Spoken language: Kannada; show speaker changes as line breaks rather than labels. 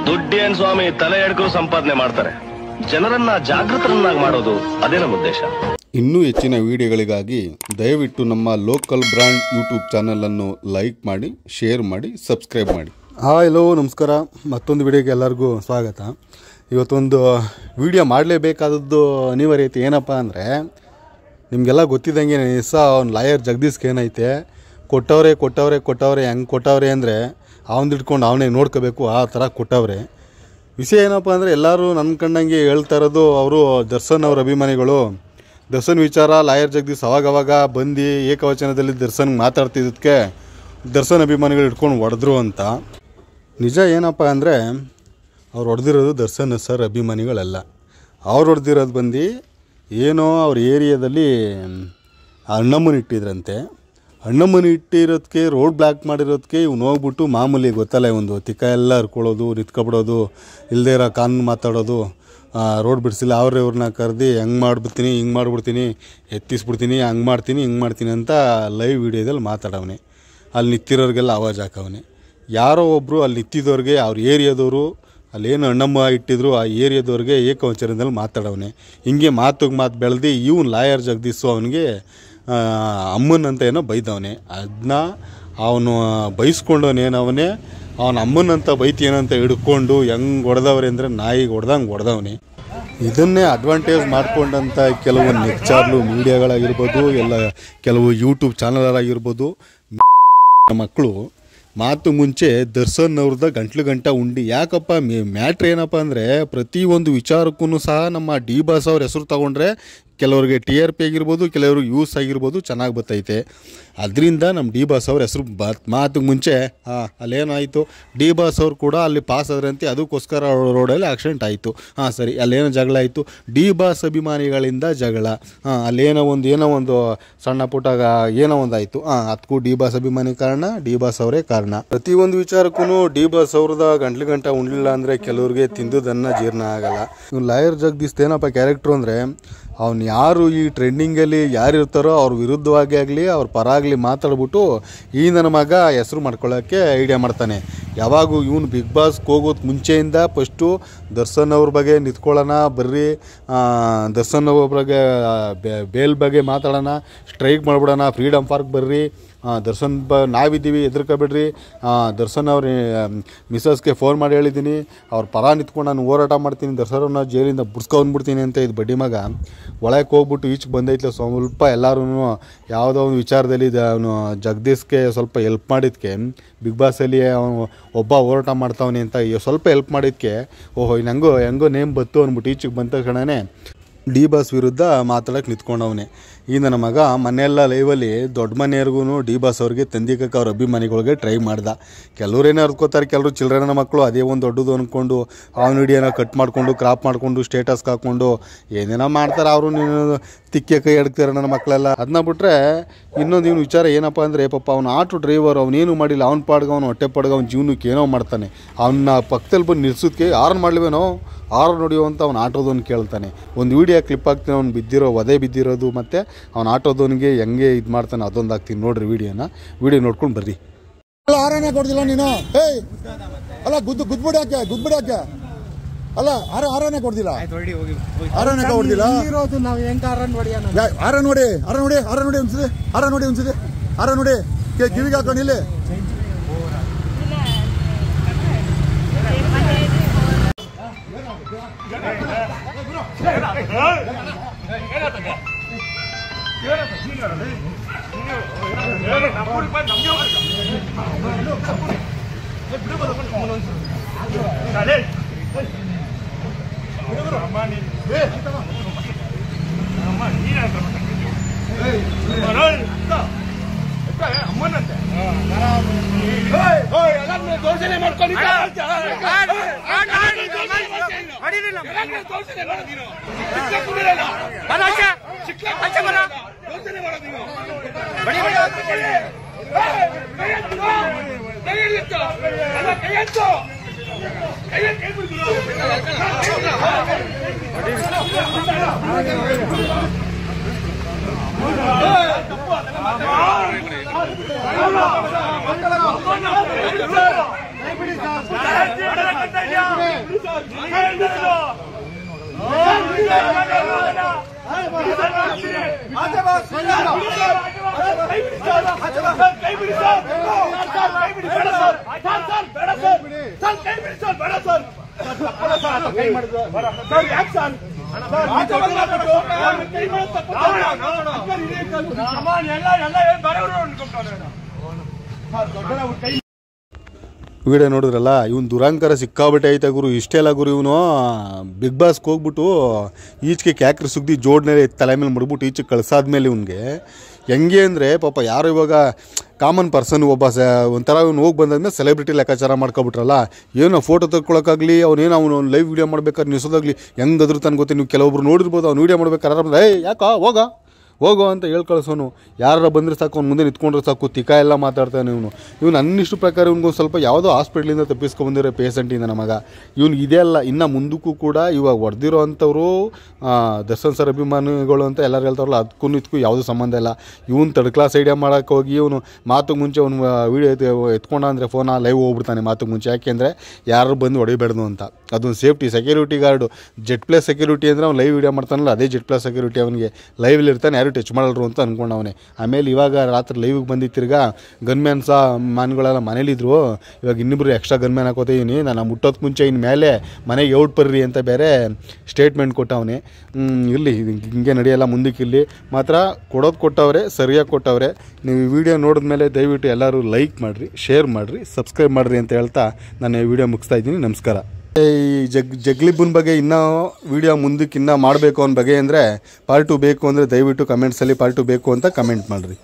ದುಡ್ಡೇನ್ ಸ್ವಾಮಿ ತಲೆ ಎಡ್ಕೋ ಸಂಪಾದನೆ ಮಾಡ್ತಾರೆ. ಜನರನ್ನ ಜಾಗೃತರನ್ನಾಗಿ ಮಾಡೋದು ಅದೇ ನಮ್ಮ ಉದ್ದೇಶ.
ಇನ್ನೂ ಹೆಚ್ಚಿನ ವಿಡಿಯೋಗಳಿಗಾಗಿ ದಯವಿಟ್ಟು ನಮ್ಮ ಲೋಕಲ್ ಬ್ರ್ಯಾಂಡ್ ಯೂಟ್ಯೂಬ್ ಚಾನಲನ್ನು ಲೈಕ್ ಮಾಡಿ, ಶೇರ್ ಮಾಡಿ, ಸಬ್ಸ್ಕ್ರೈಬ್ ಮಾಡಿ. ಹಲೋ ನಮಸ್ಕಾರ, ಮತ್ತೊಂದು ವಿಡಿಯೋಗೆ ಎಲ್ಲರಿಗೂ ಸ್ವಾಗತ. ಇವತ್ತೊಂದು ವಿಡಿಯೋ ಮಾಡಲೇಬೇಕಾದದ್ದು ಅನಿವಾರ್ಯತೆ ಏನಪ್ಪ ಅಂದರೆ, ನಿಮಗೆಲ್ಲ ಗೊತ್ತಿದ್ದಂಗೆ ಅವ್ನು ಲಾಯರ್ ಜಗದೀಶ್ಗೆ ಏನೈತೆ ಕೊಟ್ಟವ್ರೆ ಹೆಂಗೆ ಕೊಟ್ಟವ್ರೆ ಅಂದರೆ ಅವನು ಇಟ್ಕೊಂಡು ಅವನೇ ನೋಡ್ಕೋಬೇಕು, ಆ ಥರ ಕೊಟ್ಟವ್ರೆ. ವಿಷಯ ಏನಪ್ಪ ಅಂದರೆ, ಎಲ್ಲರೂ ನನ್ನ ಕಂಡಂಗೆ ಹೇಳ್ತಾ ಇರೋದು ಅವರು ದರ್ಶನ್ ಅವ್ರ ಅಭಿಮಾನಿಗಳು. ದರ್ಶನ್ ವಿಚಾರ ಲಾಯರ್ ಜಗದೀಶ್ ಅವಾಗವಾಗ ಬಂದು ಏಕವಚನದಲ್ಲಿ ದರ್ಶನ್ಗೆ ಮಾತಾಡ್ತಿದ್ದಕ್ಕೆ ದರ್ಶನ್ ಅಭಿಮಾನಿಗಳು ಇಟ್ಕೊಂಡು ಹೊಡೆದ್ರು ಅಂತ. ನಿಜ ಏನಪ್ಪ ಅಂದರೆ, ಅವ್ರು ಹೊಡೆದಿರೋದು ದರ್ಶನ್ ಸರ್ ಅಭಿಮಾನಿಗಳೆಲ್ಲ. ಅವ್ರು ಹೊಡೆದಿರೋದು ಬಂದು ಏನೋ ಅವ್ರ ಏರಿಯಾದಲ್ಲಿ ಅಣ್ಣಮ್ಮನ ಇಟ್ಟಿದ್ರಂತೆ. ಅಣ್ಣಮ್ಮನ ಇಟ್ಟಿರೋದಕ್ಕೆ ರೋಡ್ ಬ್ಲಾಕ್ ಮಾಡಿರೋದಕ್ಕೆ ಇವ್ನು ಹೋಗ್ಬಿಟ್ಟು ಮಾಮೂಲಿ ಗೊತ್ತಲ್ಲ, ಒಂದು ತಿಕ್ಕ ಎಲ್ಲ ಹರ್ಕೊಳ್ಳೋದು, ನಿಂತ್ಕೊಬಿಡೋದು, ಇಲ್ಲದೇ ಇರೋ ಕಾನೂನು ಮಾತಾಡೋದು, ರೋಡ್ ಬಿಡಿಸಿಲ್ಲ ಅವ್ರೆ ಇವ್ರನ್ನ ಕರೆದು ಹೆಂಗೆ ಮಾಡಿಬಿಡ್ತೀನಿ, ಹಿಂಗೆ ಮಾಡಿಬಿಡ್ತೀನಿ, ಎತ್ತಿಸ್ಬಿಡ್ತೀನಿ, ಹಂಗೆ ಮಾಡ್ತೀನಿ, ಹಿಂಗೆ ಮಾಡ್ತೀನಿ ಅಂತ ಲೈವ್ ವೀಡಿಯೋದಲ್ಲಿ ಮಾತಾಡವನೆ. ಅಲ್ಲಿ ನಿಂತಿರೋರಿಗೆಲ್ಲ ಆವಾಜ್ ಹಾಕವನೆ. ಯಾರೋ ಒಬ್ಬರು ಅಲ್ಲಿ ನಿಂತಿದ್ದವ್ರಿಗೆ, ಅವ್ರ ಏರಿಯಾದವರು, ಅಲ್ಲೇನು ಅಣ್ಣಮ್ಮ ಇಟ್ಟಿದ್ರು ಆ ಏರಿಯಾದವ್ರಿಗೆ ಏಕವಚನದಲ್ಲಿ ಮಾತಾಡವನೆ. ಹಿಂಗೆ ಮಾತು ಬೆಳೆದು ಇವನು ಲಾಯರ್ ಜಗದೀಶು ಅವನಿಗೆ ಅಮ್ಮನಂತ ಏನೋ ಬೈದವನೆ. ಅದನ್ನ ಅವನು ಬೈಸ್ಕೊಂಡವನೇನವನೇ ಅವನ ಅಮ್ಮನಂತ ಬೈತೀನಂತ ಹಿಡ್ಕೊಂಡು ಹೆಂಗೆ ಹೊಡೆದವ್ರೆ ಅಂದರೆ ನಾಯಿಗೆ ಹೊಡೆದವನೇ. ಇದನ್ನೇ ಅಡ್ವಾಂಟೇಜ್ ಮಾಡಿಕೊಂಡಂಥ ಕೆಲವು ನೆಕ್ಚಾರ್ಲು ಮೀಡಿಯಾಗಳಾಗಿರ್ಬೋದು, ಎಲ್ಲ ಕೆಲವು ಯೂಟ್ಯೂಬ್ ಚಾನಲ್ಗಳಾಗಿರ್ಬೋದು, ಮಕ್ಕಳು ಮಾತು ಮುಂಚೆ ದರ್ಶನ್ ಅವ್ರದ ಗಂಟೆ ಉಂಡಿ. ಯಾಕಪ್ಪ ಮ್ಯಾಟ್ರ್ ಏನಪ್ಪ ಅಂದರೆ, ಪ್ರತಿಯೊಂದು ವಿಚಾರಕ್ಕೂ ಸಹ ನಮ್ಮ ಡಿ ಬಾಸ್ ಅವ್ರ ಹೆಸರು ತಗೊಂಡ್ರೆ ಕೆಲವ್ರಿಗೆ TRP ಆಗಿರ್ಬೋದು, ಕೆಲವ್ರಿಗೆ ಯೂಸ್ ಆಗಿರ್ಬೋದು ಚೆನ್ನಾಗಿ ಬರ್ತೈತೆ. ಅದರಿಂದ ನಮ್ಮ ಡಿ ಬಾಸ್ ಅವ್ರ ಹೆಸರು ಮಾತಿಗೆ ಮುಂಚೆ ಅಲ್ಲೇನಾಯಿತು, ಡಿ ಬಾಸ್ ಅವ್ರು ಕೂಡ ಅಲ್ಲಿ ಪಾಸ್ ಆದ್ರಂತೆ, ಅದಕ್ಕೋಸ್ಕರ ರೋಡಲ್ಲಿ ಆಕ್ಸಿಡೆಂಟ್ ಆಯಿತು. ಸರಿ, ಅಲ್ಲೇನೋ ಜಗಳ ಆಯಿತು, ಡಿ ಬಾಸ್ ಅಭಿಮಾನಿಗಳಿಂದ ಜಗಳ. ಅಲ್ಲೇನೋ ಒಂದು ಸಣ್ಣ ಪುಟ್ಟ ಏನೋ ಒಂದು ಆಯಿತು, ಅದಕ್ಕೂ ಡಿ ಬಾಸ್ ಅಭಿಮಾನಿ ಕಾರಣ, ಡಿ ಬಾಸ್ ಅವರೇ ಕಾರಣ. ಪ್ರತಿಯೊಂದು ವಿಚಾರಕ್ಕೂ ಡಿ ಬಾಸ್ ಅವ್ರದ ಗಂಟೆ ಉಂಡ್ಲಿಲ್ಲ ಅಂದರೆ ಕೆಲವ್ರಿಗೆ ತಿಂದುದನ್ನು ಜೀರ್ಣ ಆಗಲ್ಲ. ಇವ್ನು ಲಾಯರ್ ಜಗದೀಶ್ ಏನಪ್ಪ ಕ್ಯಾರೆಕ್ಟ್ರು ಅಂದರೆ, ಅವ್ನು ಯಾರು ಈ ಟ್ರೆಂಡಿಂಗಲ್ಲಿ ಯಾರಿರ್ತಾರೋ ಅವ್ರ ವಿರುದ್ಧವಾಗಿ ಆಗಲಿ ಅವ್ರ ಪರ ಆಗಲಿ ಮಾತಾಡ್ಬಿಟ್ಟು ಈ ನನ್ನ ಮಗ ಹೆಸರು ಮಾಡ್ಕೊಳ್ಳೋಕ್ಕೆ ಐಡಿಯಾ ಮಾಡ್ತಾನೆ. ಯಾವಾಗೂ ಇವನು ಬಿಗ್ ಬಾಸ್ಗೆ ಹೋಗೋದು ಮುಂಚೆಯಿಂದ ಫಸ್ಟು ದರ್ಶನ್ ಅವ್ರ ಬಗ್ಗೆ ನಿಂತ್ಕೊಳ್ಳೋಣ, ಬರ್ರಿ ದರ್ಶನ್ ಅವ್ರ ಬಗ್ಗೆ ಬೇಲ್ ಬಗ್ಗೆ ಮಾತಾಡೋಣ, ಸ್ಟ್ರೈಕ್ ಮಾಡಿಬಿಡೋಣ, ಫ್ರೀಡಮ್ ಪಾರ್ಕ್ ಬರ್ರಿ, ದರ್ಶನ್ ನಾವಿದ್ದೀವಿ, ಹೆದರ್ಕೋಬೇಡ್ರಿ, ದರ್ಶನ್ ಅವ್ರ ಮಿಸಸ್ಗೆ ಫೋನ್ ಮಾಡಿ ಹೇಳಿದ್ದೀನಿ, ಅವ್ರ ಪರ ನಿಂತ್ಕೊಂಡು ನಾನು ಹೋರಾಟ ಮಾಡ್ತೀನಿ, ದರ್ಶನವ್ರನ್ನ ಜೈಲಿಂದ ಬಿಡ್ಸ್ಕೊಂಡ್ಬಿಡ್ತೀನಿ ಅಂತ ಇದು ಬಡ್ಡಿ ಮಗ ಒಳಗೆ ಹೋಗ್ಬಿಟ್ಟು ಈಚೆಗೆ ಬಂದೈತೆ. ಸ್ವಲ್ಪ ಎಲ್ಲರೂ ಯಾವುದೋ ಒಂದು ವಿಚಾರದಲ್ಲಿ ಅವನು ಜಗದೀಶ್ಗೆ ಸ್ವಲ್ಪ ಹೆಲ್ಪ್ ಮಾಡಿದ್ದಕ್ಕೆ, ಬಿಗ್ ಬಾಸಲ್ಲಿ ಅವನು ಒಬ್ಬ ಹೋರಾಟ ಮಾಡ್ತಾವನೆ ಅಂತ ಸ್ವಲ್ಪ ಹೆಲ್ಪ್ ಮಾಡಿದ್ದಕ್ಕೆ, ಓಹೋ ಹೆಂಗೋ ನೇಮ್ ಬತ್ತು ಅಂದ್ಬಿಟ್ಟು ಈಚೆಗೆ ಬಂದ ತಕ್ಷಣವೇ ಡಿ ಬಾಸ್ ವಿರುದ್ಧ ಮಾತಾಡೋಕೆ ನಿಂತ್ಕೊಂಡವನೇ. ಈ ನನ್ನ ಮಗ ಮನೆಯೆಲ್ಲ ಲೈವಲ್ಲಿ ದೊಡ್ಡ ಮನೆಯವ್ರಿಗೂ ಡಿ ಬಾಸ್ ಅವ್ರಿಗೆ ತಂದಿಕಕ್ಕೆ ಅವ್ರ ಅಭಿಮಾನಿಗಳಿಗೆ ಟ್ರೈ ಮಾಡ್ದ. ಕೆಲವ್ರು ಏನೋ ಅರ್ಕೋತಾರೆ, ಕೆಲವರು ಚಿಲ್ಡ್ರನ್ನ ಮಕ್ಕಳು ಅದೇ ಒಂದು ದೊಡ್ಡದು ಅಂದ್ಕೊಂಡು ಅವನ ವಿಡಿಯೋನ ಕಟ್ ಮಾಡಿಕೊಂಡು ಕ್ರಾಪ್ ಮಾಡಿಕೊಂಡು ಸ್ಟೇಟಸ್ಗೆ ಹಾಕ್ಕೊಂಡು ಏನೇನೋ ಮಾಡ್ತಾರೆ. ಅವರು ನೀನು ತಿಕ್ಕೆ ಕೈ ಎಡ್ತಾರೆ ನನ್ನ ಮಕ್ಕಳೆಲ್ಲ. ಅದನ್ನ ಬಿಟ್ಟರೆ ಇನ್ನೊಂದು ಇವನು ವಿಚಾರ ಏನಪ್ಪ ಅಂದರೆ, ಪಾಪ ಅವ್ನು ಆಟೋ ಡ್ರೈವರ್, ಅವನೇನು ಮಾಡಿಲ್ಲ, ಅವ್ನ ಪಾಡ್ಗೆ ಅವನು ಹೊಟ್ಟೆ ಪಾಡ್ಗೆ ಅವ್ನ ಜೀವನಕ್ಕೆ ಏನೋ ಮಾಡ್ತಾನೆ. ಅವನ್ನ ಪಕ್ಕದಲ್ಲಿ ಬಂದು ನಿಲ್ಸೋದಕ್ಕೆ ಆರ್ನ್ ಮಾಡಲಿವೇನೋ, ಆರು ನೋಡಿಯೋ ಅಂತ ಅವ್ನು ಆಟೋದವನು ಕೇಳ್ತಾನೆ. ಒಂದು ವೀಡಿಯೋ ಕ್ಲಿಪ್ ಹಾಕ್ತೀನಿ, ಅವ್ನು ಬಿದ್ದಿರೋದು ಮತ್ತು ಅವ್ನು ಆಟೋದವನಿಗೆ ಹೆಂಗೆ ಇದು ಮಾಡ್ತಾನೆ ಅದೊಂದು ಹಾಕ್ತೀನಿ ನೋಡ್ರಿ. ವಿಡಿಯೋ ನೋಡ್ಕೊಂಡು ಬರ್ರಿ.
ಆರನೇ ಕೊಡ್ದಿಲ್ಲ ನೀನು, ಹೇಯ್ ಅಲ್ಲ ಗುದ್ಬಿಡಿ ಹಾಕೆ ಅಲ್ಲ, ಆರನೇ ಕೊಡ್ದಿಲ್ಲ, ಆರನೇ ಕೊಡ್ದಿಲ್ಲ, ನೋಡಿ ಒಂದ್ಸತಿ ಕಿವಿಗೆ ಹಾಕೊಂಡು ಇಲ್ಲಿ ಅಮ್ಮನಂತೆ ದೋಷಣೆ ಮಾಡ್ಕೊಂಡು
ವಿಡಿಯೋ ನೋಡಿದ್ರಲ್ಲ, ಇವನು ದುರಂಕಾರ ಸಿಕ್ಕಾಬಿಟ್ಟೆ ಐತೆ ಗುರು. ಇಷ್ಟೆಲ್ಲ ಗುರು, ಇವನು ಬಿಗ್ ಬಾಸ್ಗೆ ಹೋಗ್ಬಿಟ್ಟು ಈಚೆಗೆ ಕ್ಯಾಕ್ರಿ ಸುಗ್ದಿ ಜೋಡ್ನೇಲೆ ತಲೆ ಮೇಲೆ ಮುಡ್ಬಿಟ್ಟು ಈಚೆಗೆ ಕಳ್ಸಾದ್ಮೇಲೆ ಇವನಿಗೆ ಹೆಂಗೆ ಅಂದರೆ ಪಾಪ ಯಾರು ಇವಾಗ ಕಾಮನ್ ಪರ್ಸನ್ ಒಬ್ಬ ಒಂಥರ ಇವ್ನು ಹೋಗಿ ಬಂದಾದ್ಮೇಲೆ ಸೆಲೆಬ್ರಿಟಿ ಲೆಕ್ಕಾಚಾರ ಮಾಡ್ಕೊಬಿಟ್ರಲ್ಲ. ಏನೋ ಫೋಟೋ ತೆಗ್ಕೊಳಕ್ಕಾಗಲಿ, ಅವನೇನು ಅವನು ಲೈವ್ ವೀಡಿಯೋ ಮಾಡ್ಬೇಕಾದ್ರೆ ನಿಲ್ಸೋದಾಗಲಿ ಹೆಂಗೆ ಅದ್ರತಾನೆ ಗೊತ್ತೆ. ನೀವು ಕೆಲವೊಬ್ರು ನೋಡಿರ್ಬೋದು, ಅವ್ನು ವೀಡಿಯೋ ಮಾಡ್ಬೇಕಾದ್ರೆ ಯಾಕೋ ಹೋಗೋ ಅಂತ ಹೇಳಿ ಕಳಿಸೋನು. ಯಾರು ಬಂದರೆ ಸಾಕು, ಅವ್ನು ಮುಂದೆ ನಿಂತ್ಕೊಂಡ್ರೆ ಸಾಕು, ತಿಕ್ಕ ಎಲ್ಲ ಮಾತಾಡ್ತಾನೆ ಇವನು ಅನ್ನಿಷ್ಟು ಪ್ರಕಾರ ಇವ್ನಿಗೊಂದು ಸ್ವಲ್ಪ ಯಾವುದೋ ಹಾಸ್ಪಿಟ್ಲಿಂದ ತಪ್ಪಿಸ್ಕೊಂಡ್ಬಂದಿರೋ ಪೇಷಂಟಿಂದ ನಮಗ ಇವ್ನು ಇದೇ ಅಲ್ಲ. ಇನ್ನು ಮುಂದಕ್ಕೂ ಕೂಡ ಇವಾಗ ಹೊಡೆದಿರೋ ಅಂಥವ್ರು ದರ್ಶನ್ ಸರ್ ಅಭಿಮಾನಿಗಳು ಅಂತ ಎಲ್ಲರೂ ಹೇಳ್ತಾರಲ್ಲ, ಅದಕ್ಕೂ ಇದಕ್ಕೂ ಯಾವುದೂ ಸಂಬಂಧ ಇಲ್ಲ. ಇವನು ತರ್ಡ್ ಕ್ಲಾಸ್ ಐಡಿಯಾ ಮಾಡೋಕ್ಕೆ ಹೋಗಿ ಇವನು ಮಾತು ಮುಂಚೆ ಅವ್ನು ವೀಡಿಯೋ ಎತ್ಕೊಂಡ ಅಂದರೆ ಫೋನ ಲೈವ್ ಹೋಗ್ಬಿಡ್ತಾನೆ ಮಾತು ಮುಂಚೆ. ಯಾಕೆಂದರೆ ಯಾರು ಬಂದು ಹೊಡಿಬೇಡ್ದು ಅಂತ. ಅದೊಂದು safety, security guard. Z plus security ಅಂದರೆ ಅವ್ನು ಲೈವ್ ವೀಡಿಯೋ ಮಾಡ್ತಾನಲ್ಲ, ಅದೇ ಜೆಡ್ ಪ್ಲಸ್ ಸೆಕ್ಯೂರಿಟಿ. ಅವನಿಗೆ ಲೈವಲ್ಲಿ ಇರ್ತಾನೆ, ಯಾರು ಟಚ್ ಮಾಡಲ್ರು ಅಂತ ಅಂದ್ಕೊಂಡವನೇ. ಆಮೇಲೆ ಇವಾಗ ರಾತ್ರಿ ಲೈವಿಗೆ ಬಂದಿತ್ತಿರ್ಗ ಗನ್ಮ್ಯಾನ್ಸ ಮ್ಯಾನ್ಗಳೆಲ್ಲ ಮನೇಲಿದ್ರು. ಇವಾಗ ಇನ್ನಿಬ್ರು ಎಕ್ಸ್ಟ್ರಾ ಗನ್ಮ್ಯಾನ್ ಹಾಕೋತೀವಿ, ನಾನು ಮುಟ್ಟೋದಕ್ಕೆ ಮುಂಚೆ ಇನ್ನು ಮೇಲೆ ಮನೆಗೆ ಔಟ್ ಬರ್ರಿ ಅಂತ ಬೇರೆ ಸ್ಟೇಟ್ಮೆಂಟ್ ಕೊಟ್ಟವನೇ. ಇರಲಿ, ಹಿಂಗೆ ನಡೆಯಲ್ಲ ಮುಂದಕ್ಕೆ. ಇಲ್ಲಿ ಮಾತ್ರ ಕೊಟ್ಟವ್ರೆ, ಸರಿಯಾಗಿ ಕೊಟ್ಟವ್ರೆ. ನೀವು ಈ ವಿಡಿಯೋ ನೋಡಿದ್ಮೇಲೆ ದಯವಿಟ್ಟು ಎಲ್ಲರೂ ಲೈಕ್ ಮಾಡಿರಿ, ಶೇರ್ ಮಾಡಿರಿ, ಸಬ್ಸ್ಕ್ರೈಬ್ ಮಾಡಿರಿ ಅಂತ ಹೇಳ್ತಾ ನಾನು ಈ ವಿಡಿಯೋ ಮುಗಿಸ್ತಾ ಇದ್ದೀನಿ. ನಮಸ್ಕಾರ. ಈ ಜಗ್ಲಿಬ್ಬನ ಬಗ್ಗೆ ಇನ್ನೂ ವಿಡಿಯೋ ಮುಂದಕ್ಕೆ ಇನ್ನೂ ಮಾಡಬೇಕು ಅನ್ನೋ ಬಗ್ಗೆ ಅಂದರೆ ಪಾರ್ಟ್ 2 ಬೇಕು ಅಂದರೆ ದಯವಿಟ್ಟು ಕಮೆಂಟ್ಸಲ್ಲಿ ಪಾರ್ಟ್ 2 ಬೇಕು ಅಂತ ಕಮೆಂಟ್ ಮಾಡಿರಿ.